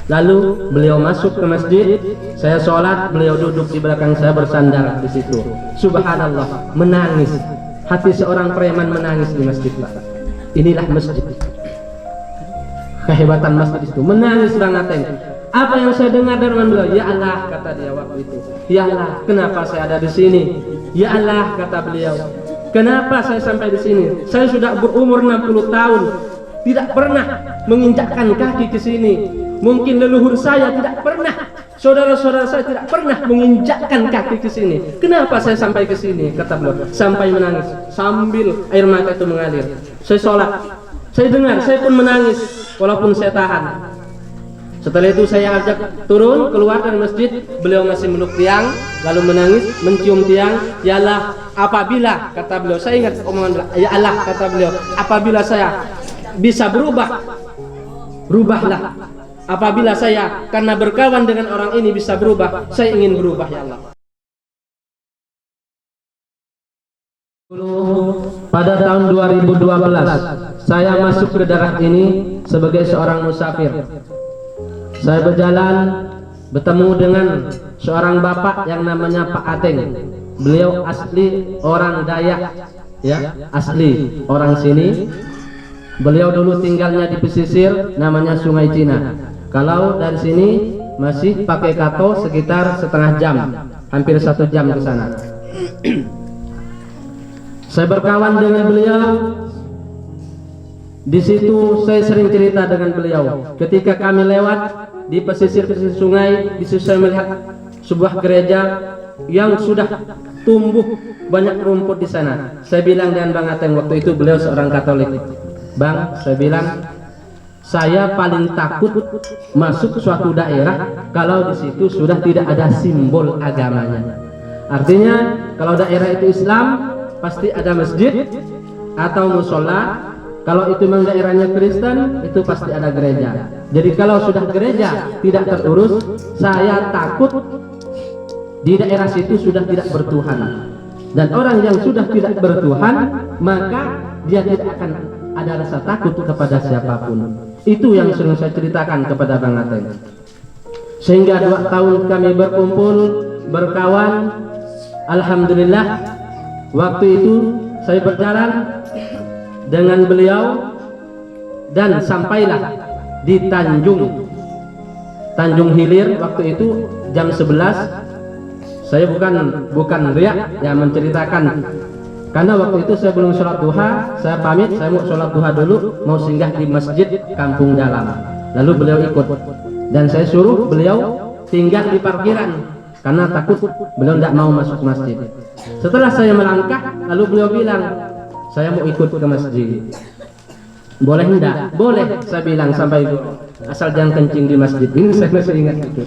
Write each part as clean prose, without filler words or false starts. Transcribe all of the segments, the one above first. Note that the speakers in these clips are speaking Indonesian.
Lalu beliau masuk ke masjid, saya sholat, beliau duduk di belakang saya bersandar di situ. Subhanallah, menangis. Hati seorang preman menangis di masjid, Pak. Inilah masjid. Kehebatan masjid itu, menangis banget. Apa yang saya dengar dari beliau? Ya Allah, kata dia waktu itu. Ya Allah, kenapa saya ada di sini? Ya Allah, kata beliau. Kenapa saya sampai di sini? Saya sudah berumur 60 tahun, tidak pernah menginjakkan kaki ke sini. Mungkin leluhur saya tidak pernah, saudara-saudara saya tidak pernah menginjakkan kaki ke sini. Kenapa saya sampai ke sini? Kata beliau, sampai menangis sambil air mata itu mengalir. Saya sholat, saya dengar, saya pun menangis walaupun saya tahan. Setelah itu saya ajak turun keluar dari masjid, beliau masih meluk tiang, lalu menangis, mencium tiang. Ya Allah, apabila, kata beliau, saya ingat omongan beliau, ya Allah, kata beliau, apabila saya bisa berubah, rubahlah. Apabila saya karena berkawan dengan orang ini bisa berubah, saya ingin berubah, ya Allah. Pada tahun 2012 saya masuk ke daerah ini sebagai seorang musafir. Saya berjalan bertemu dengan seorang bapak yang namanya Pak Ateng. Beliau asli orang Dayak, ya, asli orang sini. Beliau dulu tinggalnya di pesisir namanya Sungai Cina. Kalau dari sini masih pakai kato sekitar setengah jam, hampir 1 jam ke sana. Saya berkawan dengan beliau. Di situ saya sering cerita dengan beliau. Ketika kami lewat di pesisir sungai, di situ saya melihat sebuah gereja yang sudah tumbuh banyak rumput di sana. Saya bilang dengan Bang Ateng waktu itu, beliau seorang Katolik. Bang, saya bilang, saya paling takut masuk suatu daerah kalau di situ sudah tidak ada simbol agamanya. Artinya kalau daerah itu Islam pasti ada masjid atau musola. Kalau itu memang daerahnya Kristen, itu pasti ada gereja. Jadi kalau sudah gereja tidak terurus, saya takut di daerah situ sudah tidak bertuhan. Dan orang yang sudah tidak bertuhan, maka dia tidak akan ada rasa takut kepada siapapun. Itu yang sering saya ceritakan kepada Bang Ateng. Sehingga 2 tahun kami berkumpul, berkawan. Alhamdulillah, waktu itu saya berjalan dengan beliau dan sampailah di Tanjung Hilir. Waktu itu jam 11. Saya bukan riak ya menceritakan, karena waktu itu saya belum sholat duha. Saya pamit, saya mau sholat duha dulu, mau singgah di masjid Kampung Dalam. Lalu beliau ikut dan saya suruh beliau tinggal di parkiran karena takut beliau tidak mau masuk masjid. Setelah saya melangkah, lalu beliau bilang, saya mau ikut ke masjid. Boleh enggak? Boleh, saya bilang, sampai asal jangan kencing di masjid. Ini saya masih ingat itu.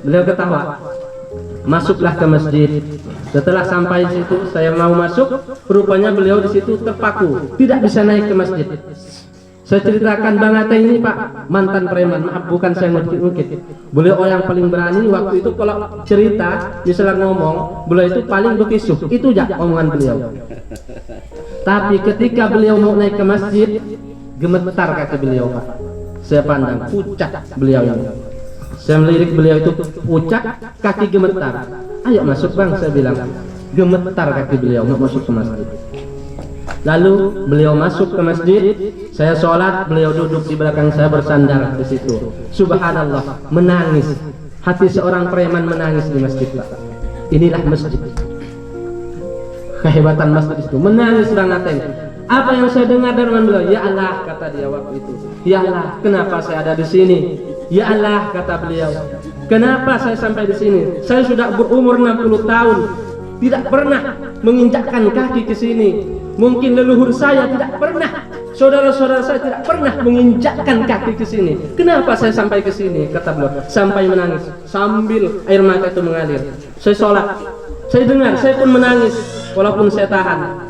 Beliau ketawa. Masuklah ke masjid. Setelah sampai di situ, saya mau masuk, rupanya beliau di situ terpaku, tidak bisa naik ke masjid. Saya ceritakan, Bang Ateng ini Pak mantan preman, maaf bukan saya ngungkit. Beliau orang yang paling berani waktu itu, kalau cerita misalnya ngomong, beliau itu paling bekisuh. Itu aja omongan beliau. Tapi ketika beliau mau naik ke masjid, gemetar kaki beliau Pak. Saya pandang pucat beliau ini. Saya melirik beliau itu pucat, kaki gemetar. Ayo masuk Bang, saya bilang. Gemetar kaki beliau mau masuk ke masjid. Lalu beliau masuk ke masjid, saya sholat, beliau duduk di belakang saya bersandar di situ. Subhanallah, menangis. Hati seorang preman menangis di masjid Pak. Inilah masjid. Kehebatan masjid itu, menangis banget. Apa yang saya dengar dari beliau? Ya Allah, kata dia waktu itu. Ya Allah, kenapa saya ada di sini? Ya Allah, kata beliau, kenapa saya sampai di sini? Saya sudah berumur 60 tahun, tidak pernah menginjakkan kaki ke sini. Mungkin leluhur saya tidak pernah, saudara-saudara saya tidak pernah menginjakkan kaki ke sini. Kenapa saya sampai ke sini? Kata beliau, sampai menangis sambil air mata itu mengalir. Saya sholat, saya dengar, saya pun menangis walaupun saya tahan.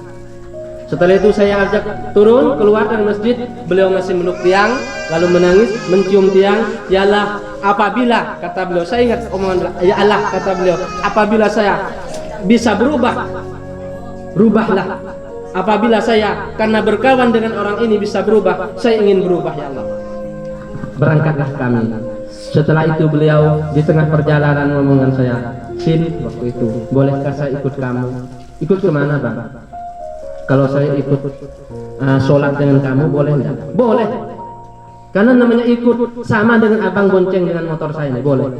Setelah itu saya ajak turun keluar dari masjid, beliau masih meluk tiang, lalu menangis, mencium tiang. Ya Allah, apabila, kata beliau, saya ingat omongan beliau, ya Allah, kata beliau, apabila saya bisa berubah, rubahlah. Apabila saya karena berkawan dengan orang ini bisa berubah, saya ingin berubah, ya Allah. Berangkatlah kami. Setelah itu beliau di tengah perjalanan ngomong dengan saya, "Sin," waktu itu, "bolehkah saya ikut kamu?" "Ikut kemana, Bang?" "Kalau saya ikut sholat dengan kamu boleh enggak?" "Boleh." Karena namanya ikut sama dengan abang bonceng dengan motor saya ini, boleh.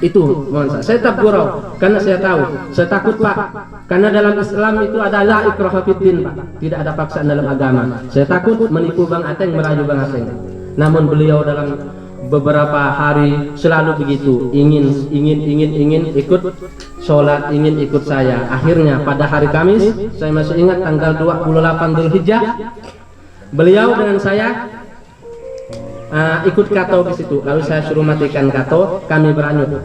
Itu mohon saya tetap gurau karena saya tahu, saya takut Pak, karena dalam Islam itu adalah ikraha fiddin Pak, tidak ada paksaan dalam agama. Saya takut menipu Bang Ateng, merayu Bang Ateng. Namun beliau dalam beberapa hari selalu begitu, ingin ikut sholat, ingin ikut saya. Akhirnya pada hari Kamis, saya masih ingat tanggal 28 Dzulhijjah, beliau dengan saya ikut kato di situ. Lalu saya suruh matikan kato, kami beranyut.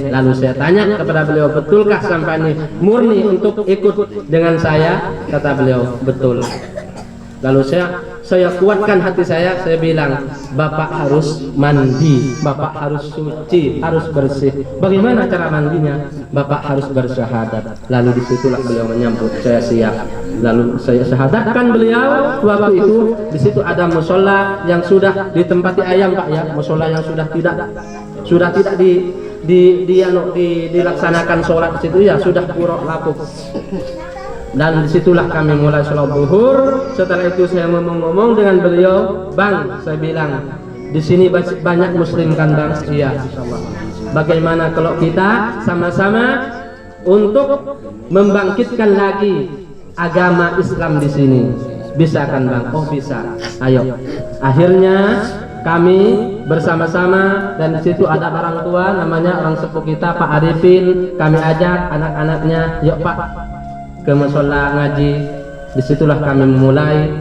Lalu saya tanya kepada beliau, "Betulkah sampai ini murni untuk ikut dengan saya?" Kata beliau, "Betul." Lalu saya kuatkan hati saya bilang, "Bapak harus mandi, Bapak harus suci, harus bersih." "Bagaimana cara mandinya?" "Bapak harus bersyahadat." Lalu disitulah beliau menyambut, saya siap. Lalu saya syahadatkan beliau. Waktu itu di situ ada musola yang sudah ditempati ayam Pak ya, musola yang sudah tidak dilaksanakan sholat di situ ya, sudah purok lapuk. Dan disitulah kami mulai sholat zuhur. Setelah itu saya ngomong dengan beliau, "Bang," saya bilang, "di sini banyak muslim kan Bang?" "Iya, insyaallah." "Bagaimana kalau kita sama-sama untuk membangkitkan lagi agama Islam di sini? Bisa kan Bang?" "Oh bisa." "Ayo." Akhirnya kami bersama-sama, dan di situ ada orang tua namanya orang sepuh kita Pak Arifin, kami ajak anak-anaknya, "Yuk Pak ke musola ngaji." Disitulah kami memulai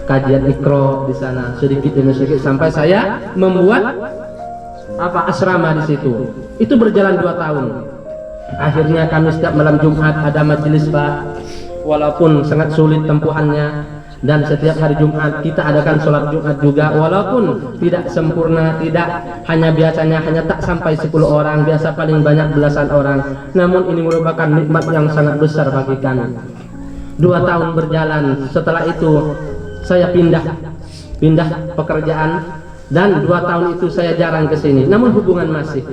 kajian Iqra di sana sedikit demi sedikit sampai saya membuat asrama di situ. Itu berjalan 2 tahun. Akhirnya kami setiap malam Jumat ada majelis Pak, walaupun sangat sulit tempuhannya, dan setiap hari Jumat kita adakan sholat Jumat juga, walaupun tidak sempurna, tidak hanya biasanya hanya tak sampai 10 orang, biasa paling banyak belasan orang. Namun ini merupakan nikmat yang sangat besar bagi kami. 2 tahun berjalan, setelah itu saya pindah pekerjaan, dan 2 tahun itu saya jarang ke sini, namun hubungan masih.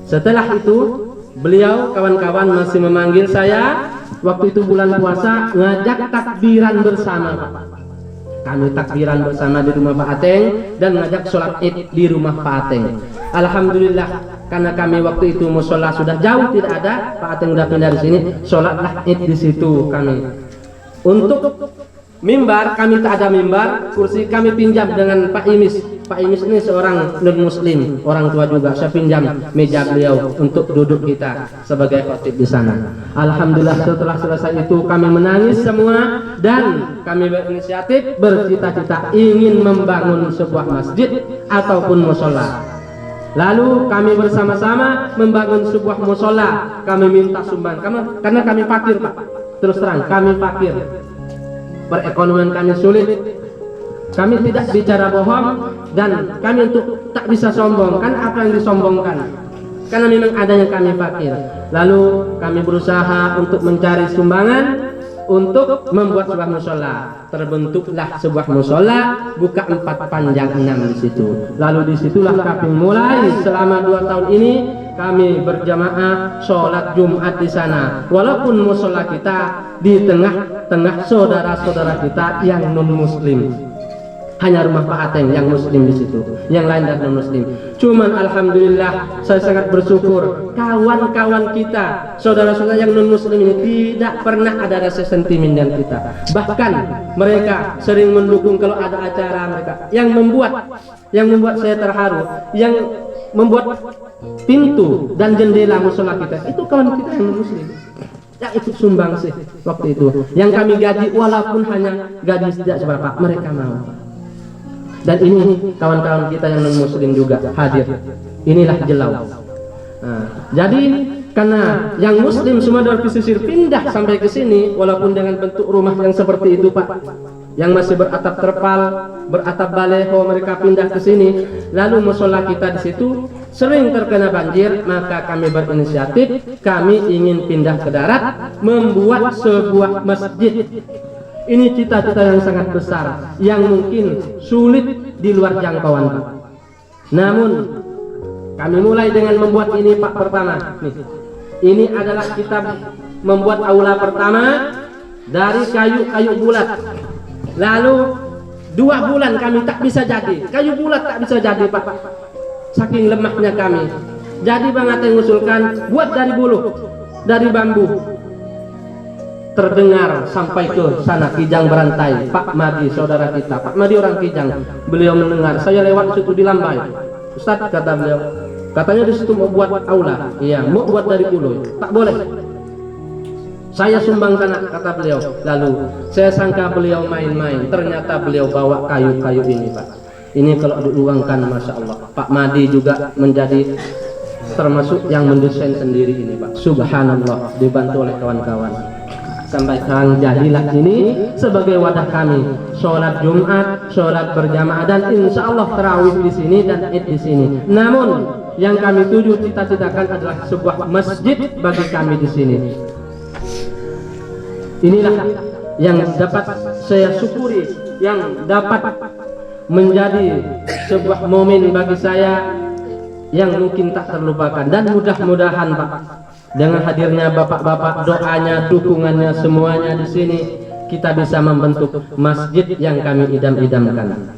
Setelah itu beliau kawan-kawan masih memanggil saya. Waktu itu bulan puasa, ngajak takbiran bersama Pak. Kami takbiran bersama di rumah Pak Ateng dan ngajak sholat id di rumah Pak Ateng. Alhamdulillah, karena kami waktu itu musola sudah jauh tidak ada, Pak Ateng udah pindah di sini, sholatlah id di situ kami. Untuk mimbar kami tak ada mimbar, kursi kami pinjam dengan Pak Imis. Pak Imis ini seorang non muslim, orang tua juga. Saya pinjam meja beliau untuk duduk kita sebagai khatib di sana. Alhamdulillah setelah selesai itu kami menangis semua, dan kami berinisiatif bercita-cita ingin membangun sebuah masjid ataupun musola. Lalu kami bersama-sama membangun sebuah musola. Kami minta sumbang karena kami fakir Pak. Terus terang kami fakir. Perekonomian kami sulit. Kami tidak bicara bohong, dan kami untuk tak bisa sombong, kan apa yang disombongkan, karena memang adanya kami fakir. Lalu kami berusaha untuk mencari sumbangan untuk membuat sebuah musola. Terbentuklah sebuah musola, buka 4 panjang 6 di situ. Lalu disitulah kami mulai selama 2 tahun ini kami berjamaah sholat Jumat di sana. Walaupun musola kita di tengah-tengah saudara-saudara kita yang non muslim. Hanya rumah Pak Ateng yang muslim di situ, yang lain dan non muslim. Cuman alhamdulillah saya sangat bersyukur kawan-kawan kita, saudara-saudara yang non muslim ini tidak pernah ada rasa sentimen dengan kita. Bahkan mereka sering mendukung kalau ada acara mereka. Yang membuat saya terharu, yang membuat pintu dan jendela musola kita itu kawan kita yang non muslim. Ya ikut sumbang sih waktu itu. Yang kami gaji walaupun hanya gaji tidak seberapa, mereka mau. Dan ini kawan-kawan kita yang non muslim juga hadir. Inilah Jelau. Jadi karena yang muslim semua dari pesisir pindah sampai ke sini, walaupun dengan bentuk rumah yang seperti itu Pak, yang masih beratap terpal, beratap baleho, mereka pindah ke sini. Lalu musola kita di situ sering terkena banjir, maka kami berinisiatif, kami ingin pindah ke darat, membuat sebuah masjid. Ini cita-cita yang sangat besar, yang mungkin sulit di luar jangkauan Pak. Namun kami mulai dengan membuat ini Pak pertama. Nih, ini adalah kita membuat aula pertama dari kayu-kayu bulat. Lalu 2 bulan kami tak bisa jadi, kayu bulat tak bisa jadi Pak, saking lemahnya kami. Jadi Bang Ate mengusulkan buat dari bulu, dari bambu. Terdengar sampai ke sana Kijang Berantai, Pak Madi saudara kita, Pak Madi orang Kijang. Beliau mendengar, saya lewat situ di Lambai. Ustaz, kata beliau, katanya di situ mau buat aula. Iya, mau buat dari bulu, tak boleh. Saya sumbang sana, kata beliau. Lalu saya sangka beliau main-main, ternyata beliau bawa kayu-kayu ini Pak. Ini kalau diuangkan Masya Allah. Pak Madi juga menjadi termasuk yang mendesain sendiri ini Pak. Subhanallah, dibantu oleh kawan-kawan. Sampai sekarang jadilah ini sebagai wadah kami sholat Jumat, sholat berjamaah, dan insya Allah tarawih di sini dan id di sini. Namun yang kami tuju cita-citakan adalah sebuah masjid bagi kami di sini. Inilah yang dapat saya syukuri, yang dapat menjadi sebuah momen bagi saya yang mungkin tak terlupakan. Dan mudah-mudahan Pak, dengan hadirnya bapak-bapak, doanya, dukungannya semuanya di sini, kita bisa membentuk masjid yang kami idam-idamkan.